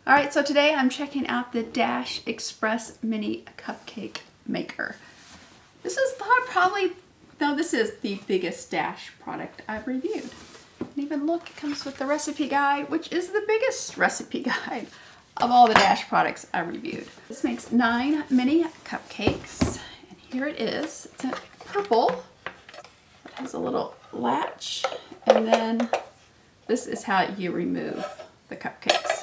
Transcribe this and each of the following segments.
All right, so today I'm checking out the DASH Express Mini Cupcake Maker. This is this is the biggest DASH product I've reviewed. And even look, it comes with the recipe guide, which is the biggest recipe guide of all the DASH products I reviewed. This makes 9 mini cupcakes, and here it is. It's in purple. It has a little latch, and then this is how you remove the cupcakes.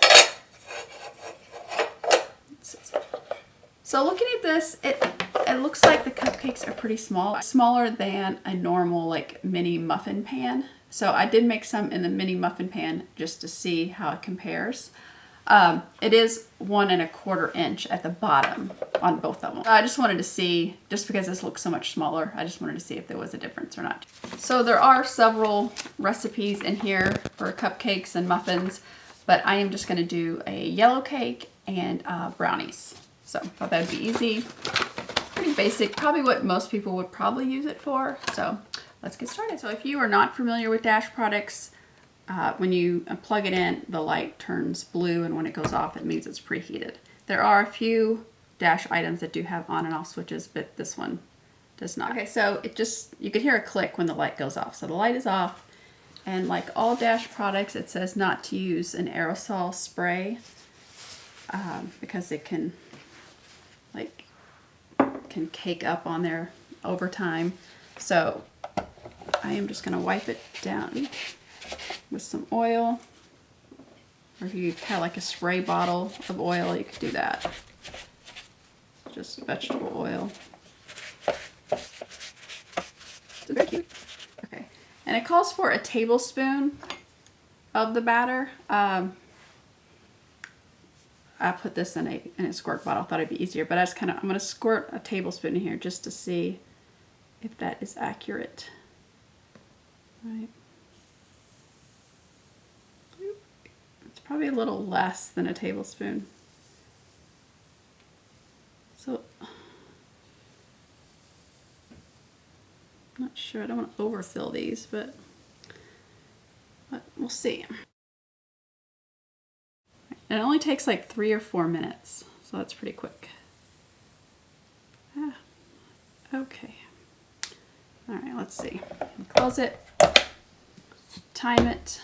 So looking at this, it looks like the cupcakes are pretty small, smaller than a normal like mini muffin pan. So I did make some in the mini muffin pan just to see how it compares. It is 1 1/4 inch at the bottom on both of them. I just wanted to see, just because this looks so much smaller, I just wanted to see if there was a difference or not. So there are several recipes in here for cupcakes and muffins, but I am just going to do a yellow cake and brownies. So I thought that would be easy, pretty basic, probably what most people would probably use it for. So let's get started. So if you are not familiar with DASH products, when you plug it in, the light turns blue, and when it goes off, it means it's preheated. There are a few DASH items that do have on and off switches, but this one does not. Okay, so you can hear a click when the light goes off. So the light is off, and like all DASH products, it says not to use an aerosol spray because it can cake up on there over time. So I am just going to wipe it down with some oil, or if you have like a spray bottle of oil, you could do that. Just vegetable oil. It's very cute. Okay, and it calls for a tablespoon of the batter. I put this in a squirt bottle. I thought it'd be easier, but I'm going to squirt a tablespoon in here just to see if that is accurate. Right. It's probably a little less than a tablespoon. So, I'm not sure. I don't want to overfill these, but we'll see. And it only takes like 3 or 4 minutes, so that's pretty quick. Okay. All right, let's see. Close it. Time it.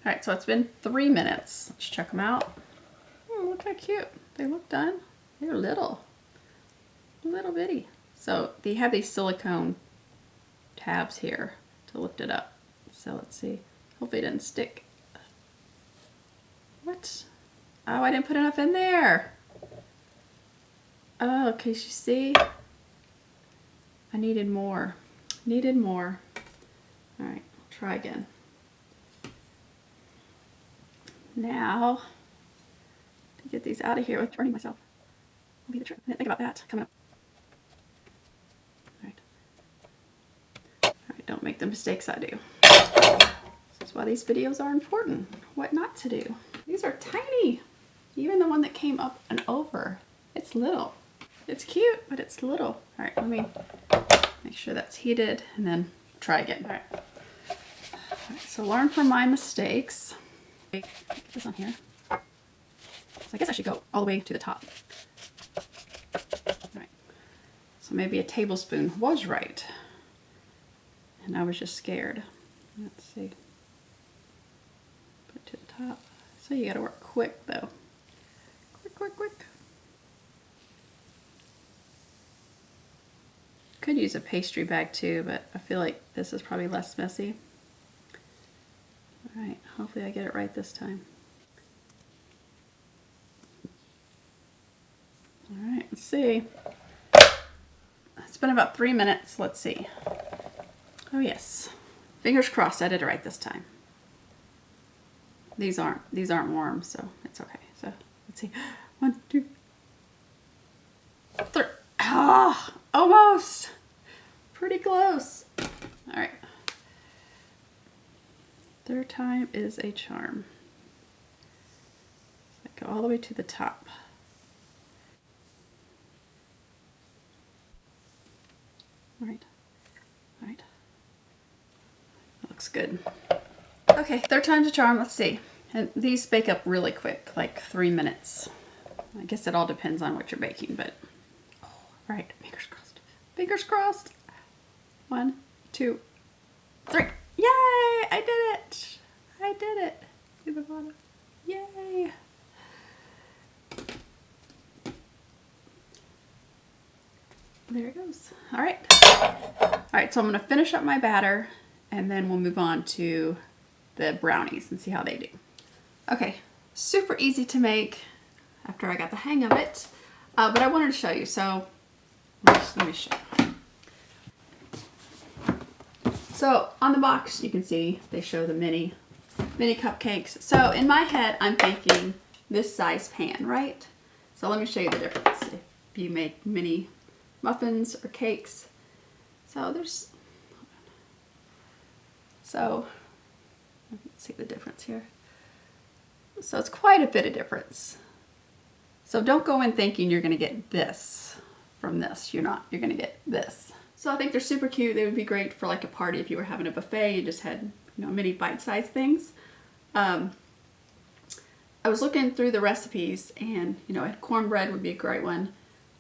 All right, so it's been 3 minutes. Let's check them out. Oh, look how cute. They look done. They're little bitty. So they have these silicone tabs here to lift it up. So let's see. Hopefully it didn't stick. What? Oh, I didn't put enough in there. Oh, okay, you see? I needed more. All right, try again. Now, to get these out of here without burning myself will be the trick. I didn't think about that coming up. All right, don't make the mistakes I do. This is why these videos are important. What not to do. These are tiny. Even the one that came up and over, it's little. It's cute, but it's little. All right, let me make sure that's heated and then try again. All right, so learn from my mistakes. Get this on here. So I guess I should go all the way to the top. All right, so maybe a tablespoon was right, and I was just scared. Let's see. Put it to the top. So you gotta work quick though. Quick. Could use a pastry bag too, but I feel like this is probably less messy. All right, hopefully I get it right this time. All right, let's see. It's been about 3 minutes. Let's see. Oh yes, fingers crossed I did it right this time. These aren't warm, so it's okay. So let's see. 1, 2, 3. Ah, almost. Pretty close. All right. Third time is a charm. So go all the way to the top. All right. That looks good. Okay, third time's a charm. Let's see. And these bake up really quick, like 3 minutes. I guess it all depends on what you're baking, but oh, right, fingers crossed. Fingers crossed. 1, 2, 3. Yay! I did it! I did it. See the bottom? Yay! There it goes. All right. All right, so I'm going to finish up my batter, and then we'll move on to the brownies and see how they do. Okay, super easy to make after I got the hang of it, but I wanted to show you, so let me show you. So on the box, you can see they show the mini cupcakes. So in my head, I'm thinking this size pan, right? So let me show you the difference if you make mini muffins or cakes. So let's see the difference here. So it's quite a bit of difference. So don't go in thinking you're going to get this from this. You're not. You're going to get this. So I think they're super cute. They would be great for like a party if you were having a buffet. You just had, you know, mini bite-sized things. I was looking through the recipes, and you know, cornbread would be a great one.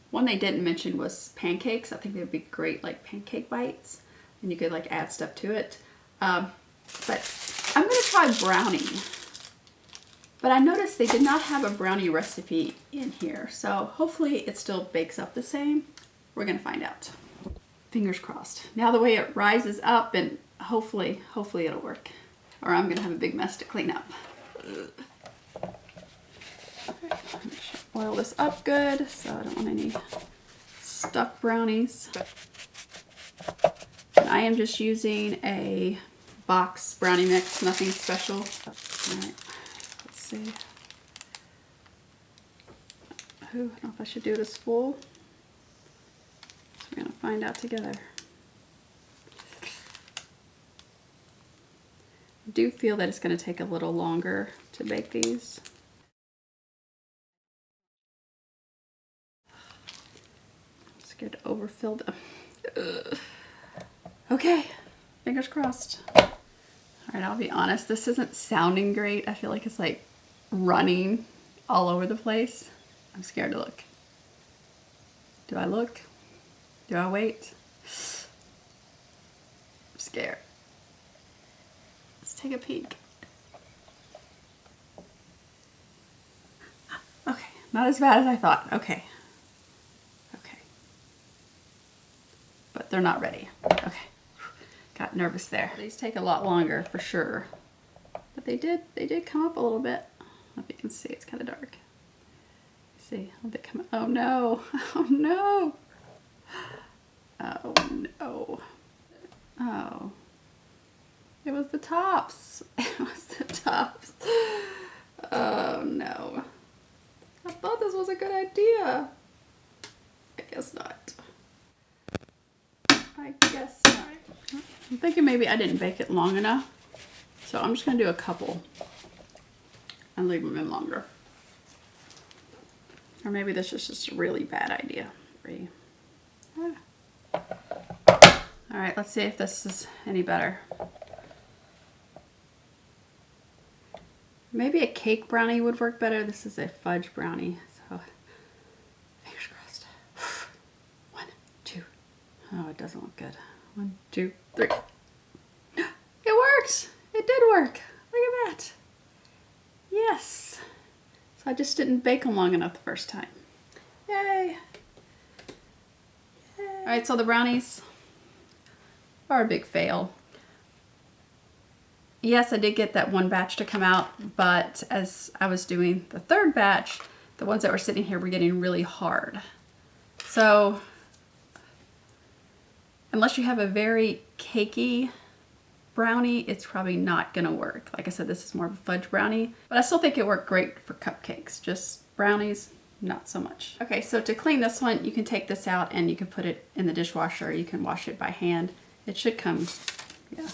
One they didn't mention was pancakes. I think they would be great like pancake bites, and you could like add stuff to it. But I'm gonna try brownie. But I noticed they did not have a brownie recipe in here, so hopefully it still bakes up the same. We're gonna find out. Fingers crossed. Now the way it rises up, and hopefully it'll work. Or I'm gonna have a big mess to clean up. Oil this up good, so I don't want any stuck brownies. And I am just using a box brownie mix, nothing special. All right, let's see. I don't know if I should do it as full. So we're gonna find out together. I do feel that it's gonna take a little longer to bake these. Scared to overfill them. Ugh. Okay, fingers crossed. All right, I'll be honest, this isn't sounding great. I feel like it's like running all over the place. I'm scared to look. Do I look? Do I wait? I'm scared. Let's take a peek. Okay, not as bad as I thought. Okay. But they're not ready. Okay, got nervous there. These take a lot longer for sure, but they did come up a little bit. I don't know if you can see, it's kind of dark. See, how they come up? Oh no! Oh no! Oh no! Oh, it was the tops. It was the tops. Oh no! I thought this was a good idea. I guess not. I guess not. I'm thinking maybe I didn't bake it long enough. So I'm just going to do a couple and leave them in longer. Or maybe this is just a really bad idea. Alright, let's see if this is any better. Maybe a cake brownie would work better. This is a fudge brownie. So fingers crossed. 1, 2. Oh, it doesn't look good. 1, 2, 3. It worked! It did work. Look at that. Yes. So I just didn't bake them long enough the first time. Yay. Yay. Alright, so the brownies are a big fail. Yes, I did get that one batch to come out, but as I was doing the third batch, the ones that were sitting here were getting really hard. So unless you have a very cakey brownie, it's probably not gonna work. Like I said, this is more of a fudge brownie, but I still think it worked great for cupcakes. Just brownies, not so much. Okay, so to clean this one, you can take this out and you can put it in the dishwasher, or you can wash it by hand. It should come, yeah,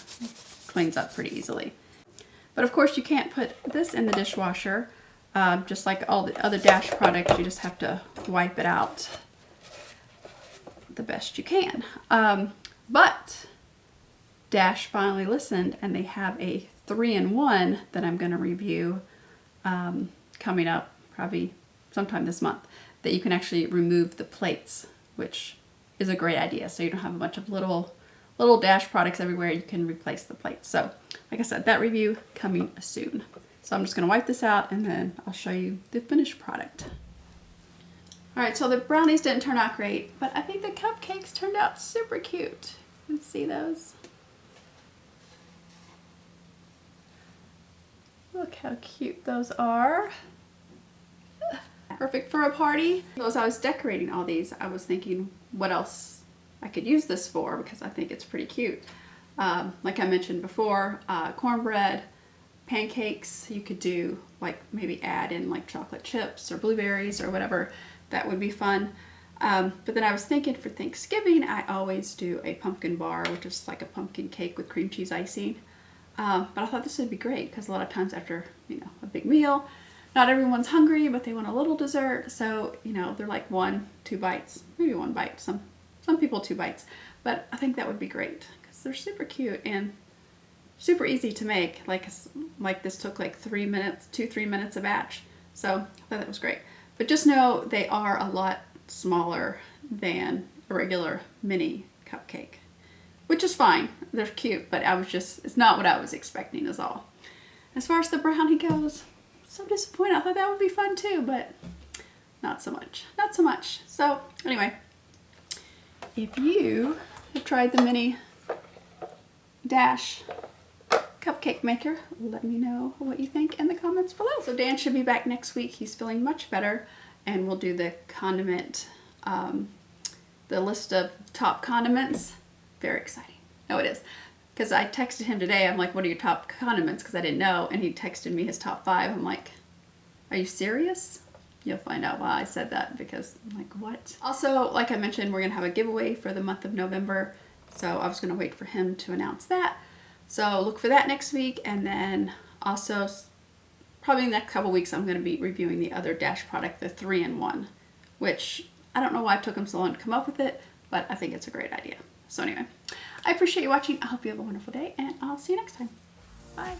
cleans up pretty easily. But of course you can't put this in the dishwasher. Just like all the other Dash products, you just have to wipe it out the best you can. But Dash finally listened, and they have a 3-in-1 that I'm going to review coming up probably sometime this month, that you can actually remove the plates, which is a great idea. So you don't have a bunch of little Dash products everywhere. You can replace the plates. So like I said, that review coming soon. So I'm just going to wipe this out and then I'll show you the finished product. All right, so the brownies didn't turn out great, but I think the cupcakes turned out super cute. You can see those. Look how cute those are. Perfect for a party. As I was decorating all these, I was thinking what else I could use this for, because I think it's pretty cute. Like I mentioned before, cornbread, pancakes. You could do, like, maybe add in like chocolate chips or blueberries or whatever. That would be fun. But then I was thinking for Thanksgiving, I always do a pumpkin bar, which is like a pumpkin cake with cream cheese icing. But I thought this would be great because a lot of times after, you know, a big meal, not everyone's hungry, but they want a little dessert. So, you know, they're like 1-2 bites, maybe 1 bite. Some people 2 bites, but I think that would be great because they're super cute and super easy to make. Like this took like 3 minutes, 2-3 minutes a batch. So I thought that was great. But just know they are a lot smaller than a regular mini cupcake, which is fine. They're cute, but it's not what I was expecting is all. As far as the brownie goes, so disappointed. I thought that would be fun too, but not so much. Not so much. So anyway, if you have tried the mini Dash Cupcake Maker, let me know what you think in the comments below. So Dan should be back next week. He's feeling much better, and we'll do the condiment, the list of top condiments. Very exciting. No, it is. Because I texted him today, I'm like, what are your top condiments? Because I didn't know, and he texted me his top 5. I'm like, are you serious? You'll find out why I said that, because I'm like, what? Also, like I mentioned, we're going to have a giveaway for the month of November, so I was going to wait for him to announce that. So look for that next week, and then also probably in the next couple weeks I'm going to be reviewing the other Dash product, the 3-in-1, which I don't know why it took him so long to come up with it, but I think it's a great idea. So anyway, I appreciate you watching. I hope you have a wonderful day, and I'll see you next time. Bye.